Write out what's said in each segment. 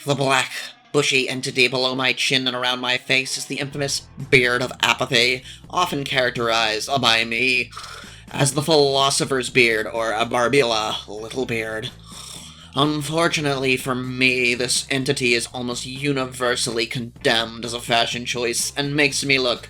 The black, bushy entity below my chin and around my face is the infamous beard of apathy, often characterized by me as the philosopher's beard, or a Barbilla, little beard. Unfortunately for me, this entity is almost universally condemned as a fashion choice and makes me look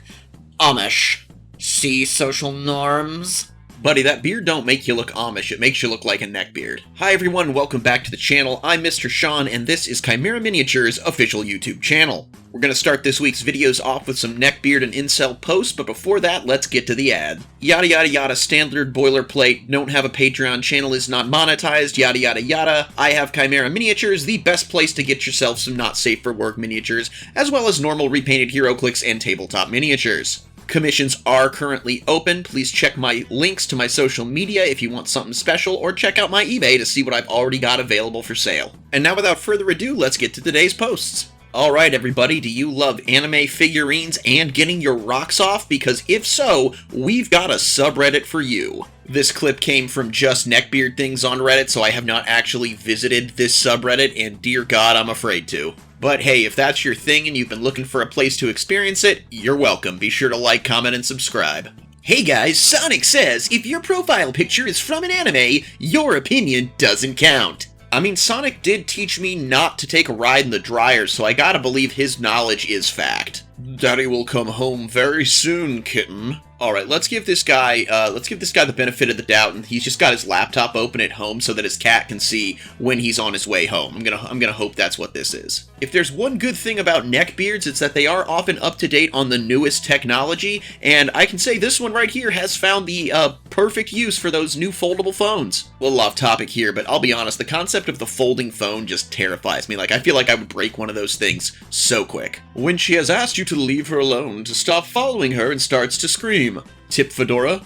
Amish. See social norms? Buddy, that beard don't make you look Amish, it makes you look like a neckbeard. Hi everyone, welcome back to the channel. I'm Mr. Sean, and this is Chimera Miniatures' official YouTube channel. We're gonna start this week's videos off with some Neckbeard and Incel posts, but before that, let's get to the ad. Yada yada yada, standard boilerplate, don't have a Patreon, channel is not monetized, yada yada yada. I have Chimera Miniatures, the best place to get yourself some not safe for work miniatures, as well as normal repainted HeroClix and tabletop miniatures. Commissions are currently open. Please check my links to my social media if you want something special, or check out my eBay to see what I've already got available for sale. And now without further ado, let's get to today's posts. Alright everybody, do you love anime figurines and getting your rocks off? Because if so, we've got a subreddit for you. This clip came from Just Neckbeard Things on Reddit, so I have not actually visited this subreddit, and dear God, I'm afraid to. But hey, if that's your thing and you've been looking for a place to experience it, you're welcome. Be sure to like, comment, and subscribe. Hey guys, Sonic says, if your profile picture is from an anime, your opinion doesn't count. I mean, Sonic did teach me not to take a ride in the dryer, so I gotta believe his knowledge is fact. Daddy will come home very soon, kitten. Alright, let's give this guy the benefit of the doubt, and he's just got his laptop open at home so that his cat can see when he's on his way home. I'm gonna hope that's what this is. If there's one good thing about neckbeards, it's that they are often up to date on the newest technology, and I can say this one right here has found the perfect use for those new foldable phones. A little off topic here, but I'll be honest, the concept of the folding phone just terrifies me. Like, I feel like I would break one of those things so quick. When she has asked you to leave her alone, to stop following her and starts to scream. Tip Fedora,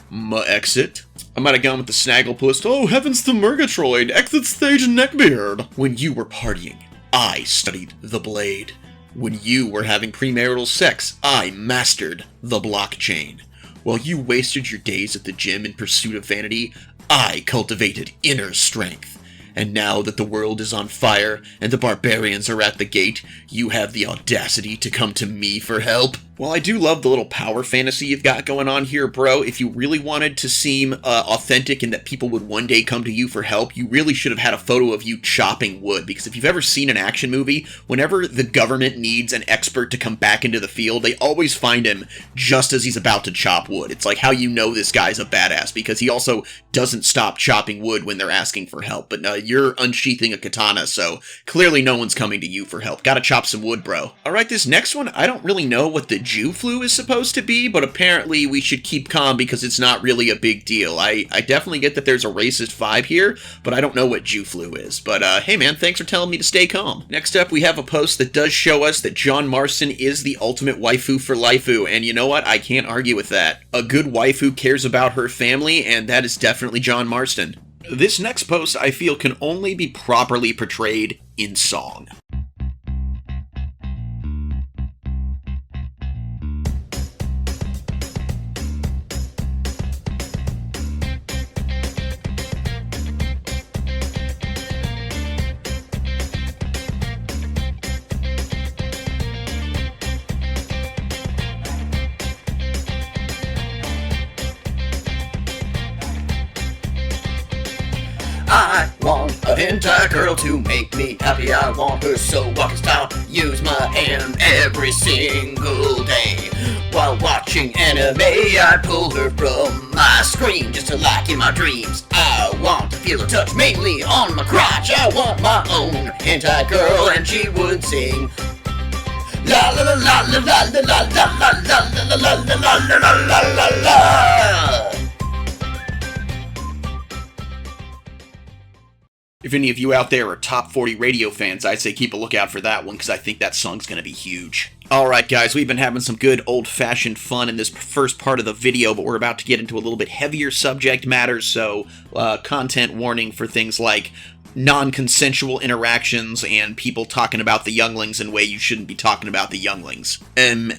exit. I might have gone with the Snagglepuss. Oh heavens, the Murgatroyd, exit stage Neckbeard. When you were partying, I studied the blade. When you were having premarital sex, I mastered the blockchain. While you wasted your days at the gym in pursuit of vanity, I cultivated inner strength. And now that the world is on fire and the barbarians are at the gate, you have the audacity to come to me for help? Well, I do love the little power fantasy you've got going on here, bro. If you really wanted to seem authentic and that people would one day come to you for help, you really should have had a photo of you chopping wood. Because if you've ever seen an action movie, whenever the government needs an expert to come back into the field, they always find him just as he's about to chop wood. It's like how you know this guy's a badass, because he also doesn't stop chopping wood when they're asking for help. But you're unsheathing a katana, so clearly no one's coming to you for help. Gotta chop some wood, bro. Alright, this next one, I don't really know what the Jew flu is supposed to be, but apparently we should keep calm because it's not really a big deal. I definitely get that there's a racist vibe here, but I don't know what Jew flu is. But hey man, thanks for telling me to stay calm. Next up, we have a post that does show us that John Marston is the ultimate waifu for lifeu, and you know what? I can't argue with that. A good waifu cares about her family, and that is definitely John Marston. This next post, I feel, can only be properly portrayed in song. I want a hentai girl to make me happy. I want her so walking style. Use my hand every single day. While watching anime, I pull her from my screen just to like in my dreams. I want to feel her touch mainly on my crotch. I want my own hentai girl, and she would sing la la la la la la la la la la la la la la la la la. If any of you out there are top 40 radio fans, I'd say keep a lookout for that one, because I think that song's gonna be huge. Alright guys, we've been having some good old-fashioned fun in this first part of the video, but we're about to get into a little bit heavier subject matters, so content warning for things like non-consensual interactions and people talking about the younglings in a way you shouldn't be talking about the younglings.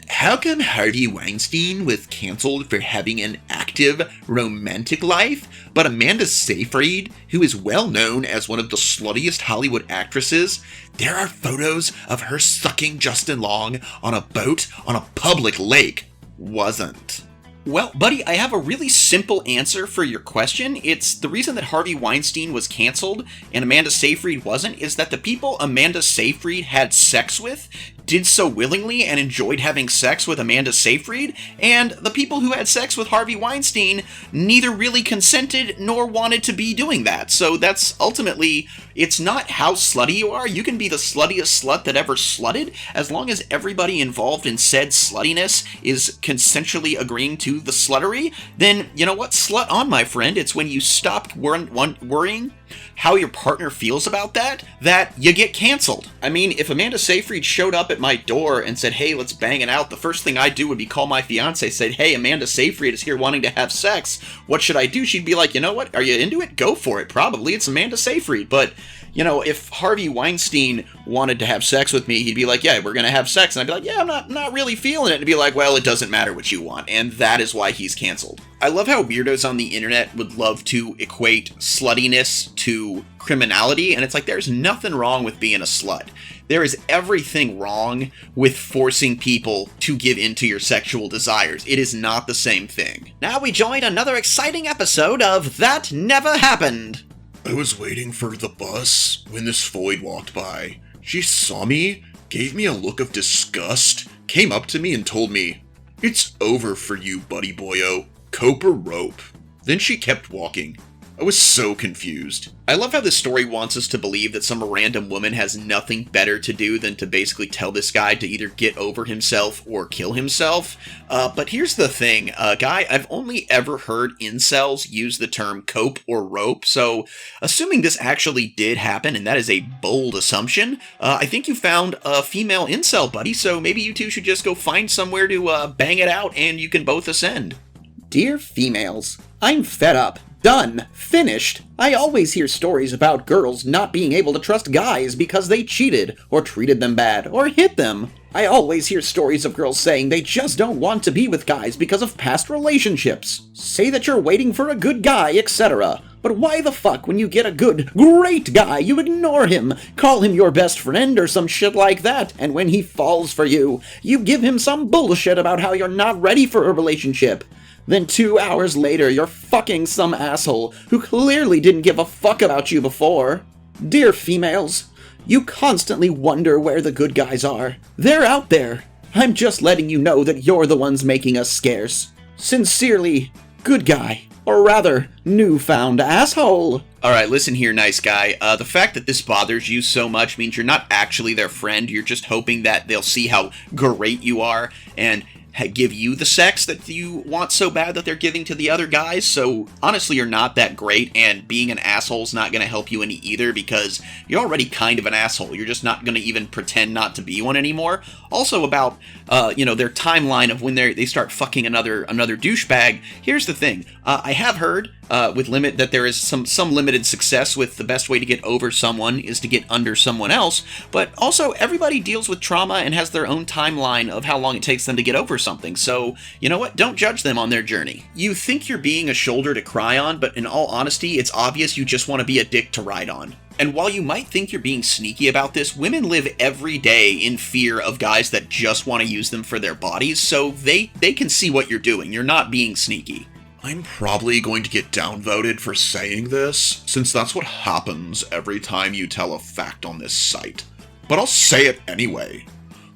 How come Harvey Weinstein was canceled for having an active romantic life, but Amanda Seyfried, who is well known as one of the sluttiest Hollywood actresses, there are photos of her sucking Justin Long on a boat on a public lake, wasn't? Well, buddy, I have a really simple answer for your question. It's the reason that Harvey Weinstein was canceled and Amanda Seyfried wasn't is that the people Amanda Seyfried had sex with did so willingly and enjoyed having sex with Amanda Seyfried, and the people who had sex with Harvey Weinstein neither really consented nor wanted to be doing that. So that's ultimately, it's not how slutty you are. You can be the sluttiest slut that ever slutted, as long as everybody involved in said sluttiness is consensually agreeing to the sluttery, then you know what? Slut on, my friend. It's when you stop worrying how your partner feels about that you get canceled. I mean, if Amanda Seyfried showed up at my door and said, hey, let's bang it out, the first thing I'd do would be call my fiance, said, hey, Amanda Seyfried is here wanting to have sex. What should I do? She'd be like, you know what? Are you into it? Go for it. Probably. It's Amanda Seyfried. But, you know, if Harvey Weinstein wanted to have sex with me, he'd be like, yeah, we're going to have sex. And I'd be like, yeah, I'm not really feeling it. And he'd be like, well, it doesn't matter what you want. And that is why he's canceled. I love how weirdos on the internet would love to equate sluttiness to criminality, and it's like there's nothing wrong with being a slut. There is everything wrong with forcing people to give into your sexual desires. It is not the same thing. Now we join another exciting episode of That Never Happened. I was waiting for the bus when this Floyd walked by. She saw me, gave me a look of disgust, came up to me and told me, "It's over for you, buddy boyo. Cope or rope." Then she kept walking. I was so confused. I love how this story wants us to believe that some random woman has nothing better to do than to basically tell this guy to either get over himself or kill himself. But here's the thing, guy, I've only ever heard incels use the term cope or rope, so assuming this actually did happen, and that is a bold assumption, I think you found a female incel, buddy, so maybe you two should just go find somewhere to bang it out and you can both ascend. Dear females, I'm fed up. Done. Finished. I always hear stories about girls not being able to trust guys because they cheated, or treated them bad, or hit them. I always hear stories of girls saying they just don't want to be with guys because of past relationships. Say that you're waiting for a good guy, etc. But why the fuck, when you get a good, great guy, you ignore him, call him your best friend or some shit like that, and when he falls for you, you give him some bullshit about how you're not ready for a relationship. Then 2 hours later, you're fucking some asshole who clearly didn't give a fuck about you before. Dear females, you constantly wonder where the good guys are. They're out there. I'm just letting you know that you're the ones making us scarce. Sincerely, good guy. Or rather, newfound asshole. Alright, listen here, nice guy. The fact that this bothers you so much means you're not actually their friend. You're just hoping that they'll see how great you are and give you the sex that you want so bad that they're giving to the other guys. So honestly, you're not that great, and being an asshole is not going to help you any either, because you're already kind of an asshole. You're just not going to even pretend not to be one anymore. Also about their timeline of when they start fucking another douchebag. Here's the thing. I have heard that there is some limited success with the best way to get over someone is to get under someone else, but also everybody deals with trauma and has their own timeline of how long it takes them to get over something. So, you know what? Don't judge them on their journey. You think you're being a shoulder to cry on, but in all honesty, it's obvious you just want to be a dick to ride on. And while you might think you're being sneaky about this, women live every day in fear of guys that just want to use them for their bodies, so they can see what you're doing. You're not being sneaky. I'm probably going to get downvoted for saying this, since that's what happens every time you tell a fact on this site. But I'll say it anyway.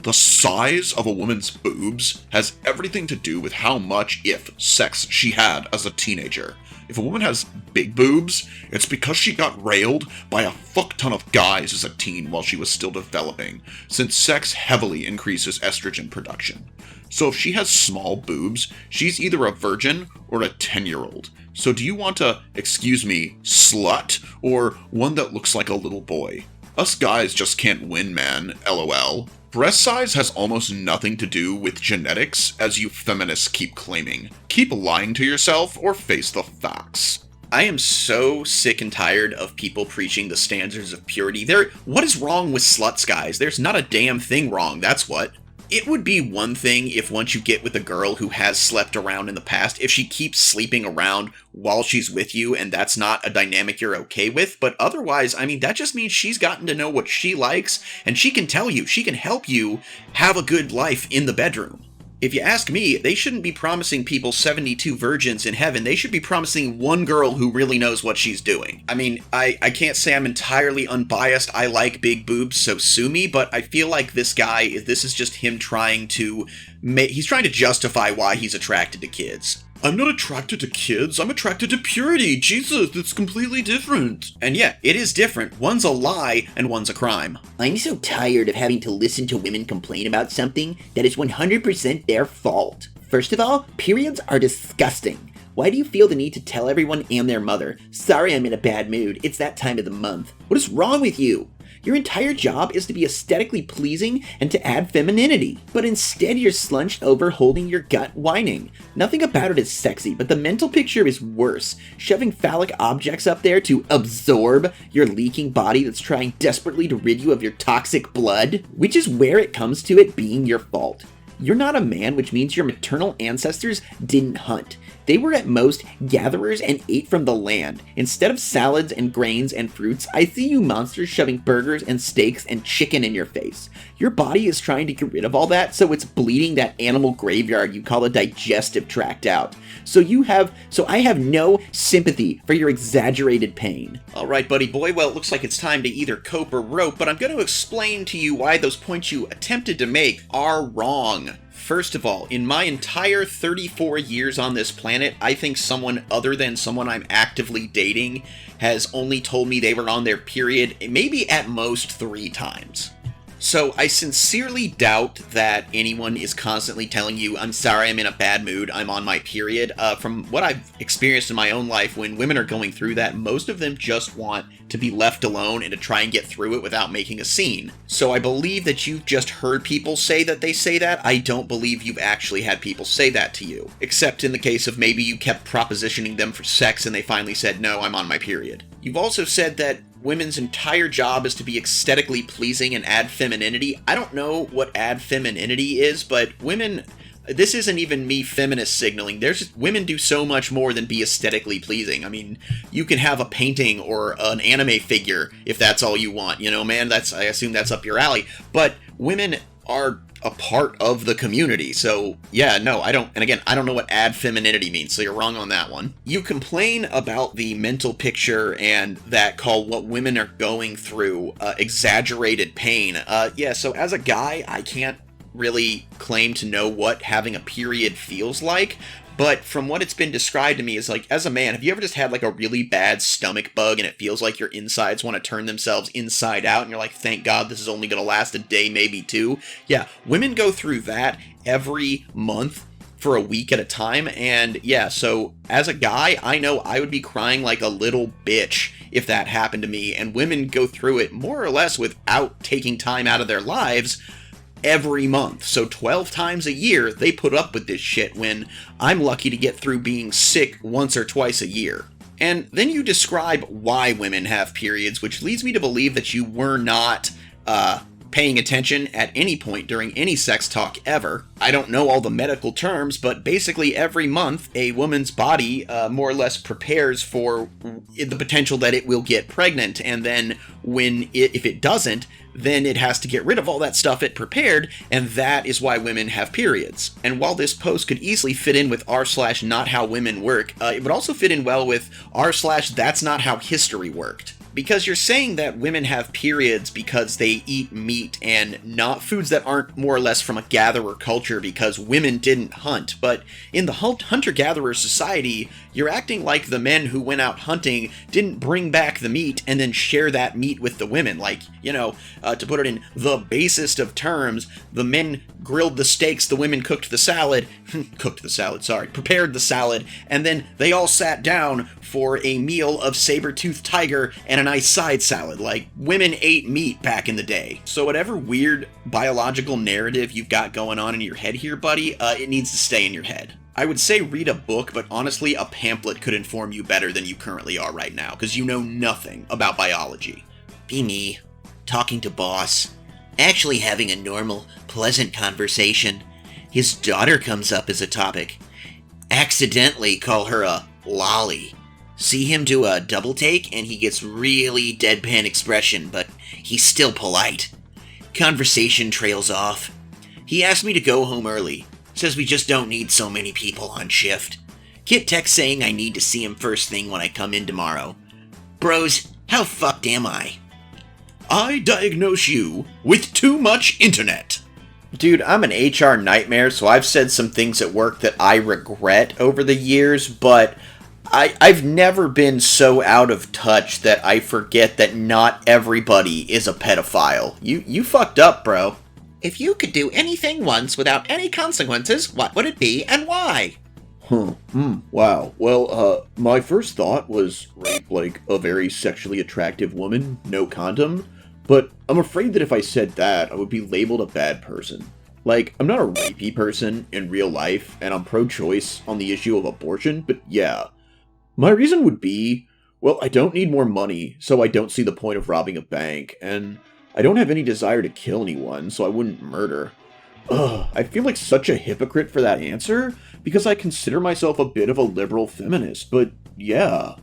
The size of a woman's boobs has everything to do with how much, if, sex she had as a teenager. If a woman has big boobs, it's because she got railed by a fuck ton of guys as a teen while she was still developing, since sex heavily increases estrogen production. So if she has small boobs, she's either a virgin or a 10-year-old. So do you want a, excuse me, slut, or one that looks like a little boy? Us guys just can't win, man, LOL. Breast size has almost nothing to do with genetics, as you feminists keep claiming. Keep lying to yourself or face the facts. I am so sick and tired of people preaching the standards of purity. What is wrong with sluts, guys? There's not a damn thing wrong, that's what. It would be one thing if once you get with a girl who has slept around in the past, if she keeps sleeping around while she's with you and that's not a dynamic you're okay with, but otherwise, I mean, that just means she's gotten to know what she likes, and she can tell you, she can help you have a good life in the bedroom. If you ask me, they shouldn't be promising people 72 virgins in heaven. They should be promising one girl who really knows what she's doing. I mean, I can't say I'm entirely unbiased. I like big boobs, so sue me, but I feel like this is just him trying to he's trying to justify why he's attracted to kids. I'm not attracted to kids, I'm attracted to purity. Jesus, it's completely different. And yeah, it is different. One's a lie and one's a crime. I'm so tired of having to listen to women complain about something that is 100% their fault. First of all, periods are disgusting. Why do you feel the need to tell everyone and their mother, sorry I'm in a bad mood, it's that time of the month? What is wrong with you? Your entire job is to be aesthetically pleasing and to add femininity. But instead you're slunched over holding your gut whining. Nothing about it is sexy, but the mental picture is worse. Shoving phallic objects up there to absorb your leaking body that's trying desperately to rid you of your toxic blood, which is where it comes to it being your fault. You're not a man, which means your maternal ancestors didn't hunt. They were at most gatherers and ate from the land. Instead of salads and grains and fruits, I see you monsters shoving burgers and steaks and chicken in your face. Your body is trying to get rid of all that, so it's bleeding that animal graveyard you call the digestive tract out. So I have no sympathy for your exaggerated pain. Alright, buddy boy, well, it looks like it's time to either cope or rope, but I'm going to explain to you why those points you attempted to make are wrong. First of all, in my entire 34 years on this planet, I think someone other than someone I'm actively dating has only told me they were on their period maybe at most 3 times. So I sincerely doubt that anyone is constantly telling you, I'm sorry, I'm in a bad mood, I'm on my period. From what I've experienced in my own life, when women are going through that, most of them just want to be left alone and to try and get through it without making a scene. So I believe that you've just heard people say that they say that. I don't believe you've actually had people say that to you. Except in the case of maybe you kept propositioning them for sex and they finally said, no, I'm on my period. You've also said that women's entire job is to be aesthetically pleasing and add femininity. I don't know what add femininity is, but women, this isn't even me feminist signaling. Women do so much more than be aesthetically pleasing. I mean, you can have a painting or an anime figure if that's all you want. You know, man, I assume that's up your alley. But women are a part of the community. So yeah, no, I don't know what add femininity means, so you're wrong on that one. You complain about the mental picture and that call what women are going through exaggerated pain. Yeah, so as a guy, I can't really claim to know what having a period feels like, but from what it's been described to me is like, as a man, have you ever just had like a really bad stomach bug and it feels like your insides want to turn themselves inside out and you're like, thank God this is only going to last a day, maybe 2? Yeah, women go through that every month for a week at a time, and yeah, so as a guy, I know I would be crying like a little bitch if that happened to me, and women go through it more or less without taking time out of their lives every month. So 12 times a year, they put up with this shit when I'm lucky to get through being sick once or twice a year. And then you describe why women have periods, which leads me to believe that you were not, paying attention at any point during any sex talk ever. I don't know all the medical terms, but basically every month a woman's body more or less prepares for the potential that it will get pregnant, and then if it doesn't, then it has to get rid of all that stuff it prepared, and that is why women have periods. And while this post could easily fit in with r/not how women work, it would also fit in well with r/that's not how history worked. Because you're saying that women have periods because they eat meat and not foods that aren't more or less from a gatherer culture because women didn't hunt. But in the hunter-gatherer society, you're acting like the men who went out hunting didn't bring back the meat and then share that meat with the women. Like, to put it in the basest of terms, the men grilled the steaks, the women cooked the salad, prepared the salad, and then they all sat down for a meal of saber-toothed tiger and a nice side salad. Like, women ate meat back in the day. So whatever weird biological narrative you've got going on in your head here, buddy, it needs to stay in your head. I would say read a book, but honestly, a pamphlet could inform you better than you currently are right now, because you know nothing about biology. Be me, talking to boss, actually having a normal, pleasant conversation. His daughter comes up as a topic. Accidentally call her a lolly. See him do a double take and he gets really deadpan expression, but he's still polite. Conversation trails off. He asked me to go home early. Says we just don't need so many people on shift. Get text saying I need to see him first thing when I come in tomorrow. Bros, how fucked am I? I diagnose you with too much internet. Dude, I'm an HR nightmare, so I've said some things at work that I regret over the years, but I've never been so out of touch that I forget that not everybody is a pedophile. You fucked up, bro. If you could do anything once without any consequences, what would it be and why? Wow. Well, my first thought was rape like a very sexually attractive woman, no condom. But I'm afraid that if I said that, I would be labeled a bad person. Like, I'm not a rapey person in real life, and I'm pro-choice on the issue of abortion, but yeah. My reason would be, well, I don't need more money, so I don't see the point of robbing a bank, and I don't have any desire to kill anyone, so I wouldn't murder. Ugh, I feel like such a hypocrite for that answer, because I consider myself a bit of a liberal feminist, but yeah.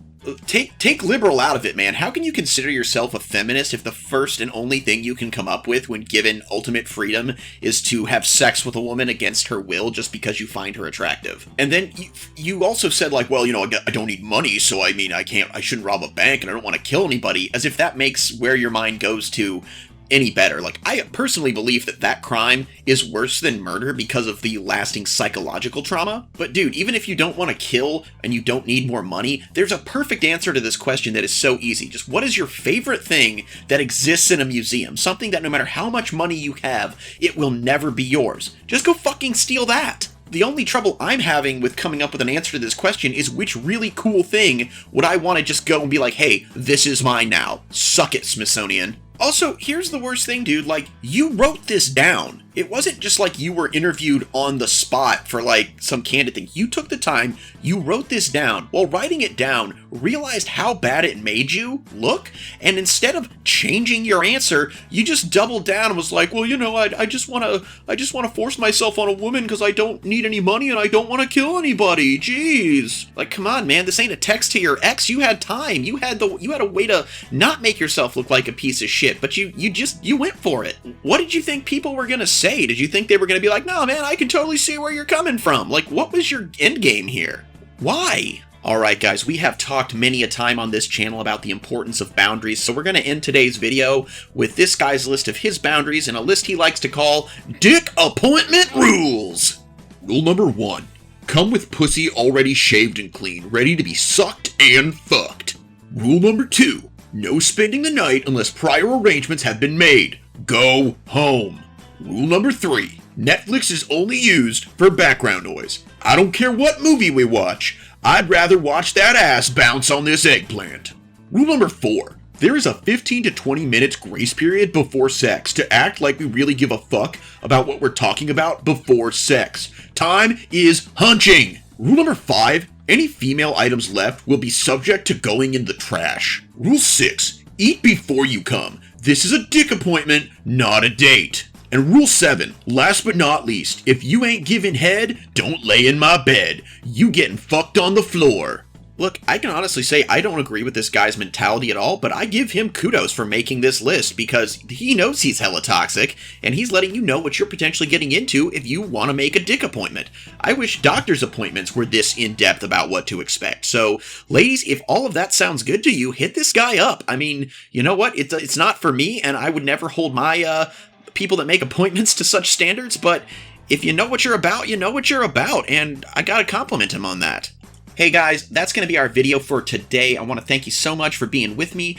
Take liberal out of it, man. How can you consider yourself a feminist if the first and only thing you can come up with when given ultimate freedom is to have sex with a woman against her will just because you find her attractive? And then you also said, like, well, you know, I don't need money, so I mean, I shouldn't rob a bank and I don't want to kill anybody, as if that makes where your mind goes to any better. Like, I personally believe that crime is worse than murder because of the lasting psychological trauma. But dude, even if you don't want to kill and you don't need more money, there's a perfect answer to this question that is so easy. Just what is your favorite thing that exists in a museum? Something that no matter how much money you have, it will never be yours. Just go fucking steal that. The only trouble I'm having with coming up with an answer to this question is which really cool thing would I want to just go and be like, hey, this is mine now. Suck it, Smithsonian. Also, here's the worst thing, dude, like, you wrote this down. It wasn't just like you were interviewed on the spot for, like, some candid thing. You took the time, you wrote this down. While writing it down, realized how bad it made you look, and instead of changing your answer, you just doubled down and was like, well, you know, I just want to force myself on a woman because I don't need any money and I don't want to kill anybody. Jeez. Like, come on, man, this ain't a text to your ex. You had time. You had a way to not make yourself look like a piece of shit, but you went for it. What did you think people were gonna say? Did you think they were gonna be like, no, man, I can totally see where you're coming from? Like, what was your end game here? Why? Alright guys, we have talked many a time on this channel about the importance of boundaries, so we're going to end today's video with this guy's list of his boundaries and a list he likes to call Dick Appointment Rules! Rule number 1. Come with pussy already shaved and clean, ready to be sucked and fucked. Rule number 2. No spending the night unless prior arrangements have been made. Go home. Rule number 3. Netflix is only used for background noise. I don't care what movie we watch. I'd rather watch that ass bounce on this eggplant. Rule number 4. There is a 15 to 20 minutes grace period before sex to act like we really give a fuck about what we're talking about before sex. Time is hunching. Rule number 5. Any female items left will be subject to going in the trash. Rule 6. Eat before you come. This is a dick appointment, not a date. And rule 7, last but not least, if you ain't giving head, don't lay in my bed. You getting fucked on the floor. Look, I can honestly say I don't agree with this guy's mentality at all, but I give him kudos for making this list because he knows he's hella toxic, and he's letting you know what you're potentially getting into if you want to make a dick appointment. I wish doctor's appointments were this in-depth about what to expect. So, ladies, if all of that sounds good to you, hit this guy up. I mean, you know what? It's not for me, and I would never hold my, people that make appointments to such standards, but if you know what you're about, you know what you're about, and I gotta compliment him on that. Hey guys, that's going to be our video for today. I want to thank you so much for being with me.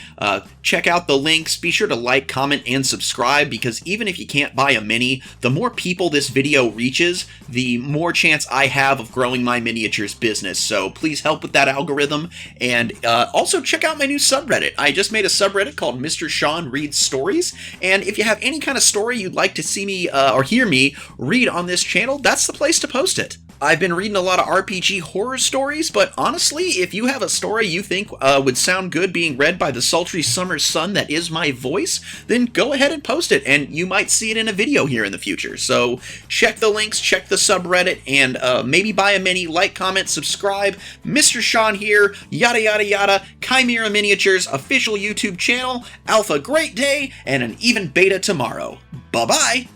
Check out the links. Be sure to like, comment, and subscribe because even if you can't buy a mini, the more people this video reaches, the more chance I have of growing my miniatures business. So please help with that algorithm. And also check out my new subreddit. I just made a subreddit called Mr. Sean Reads Stories. And if you have any kind of story you'd like to see me or hear me read on this channel, that's the place to post it. I've been reading a lot of RPG horror stories, but honestly, if you have a story you think would sound good being read by the sultry summer sun that is my voice, then go ahead and post it, and you might see it in a video here in the future. So check the links, check the subreddit, and maybe buy a mini, like, comment, subscribe. Mr. Sean here, yada yada yada, Chimera Miniatures official YouTube channel, Alpha great day, and an even beta tomorrow. Bye-bye!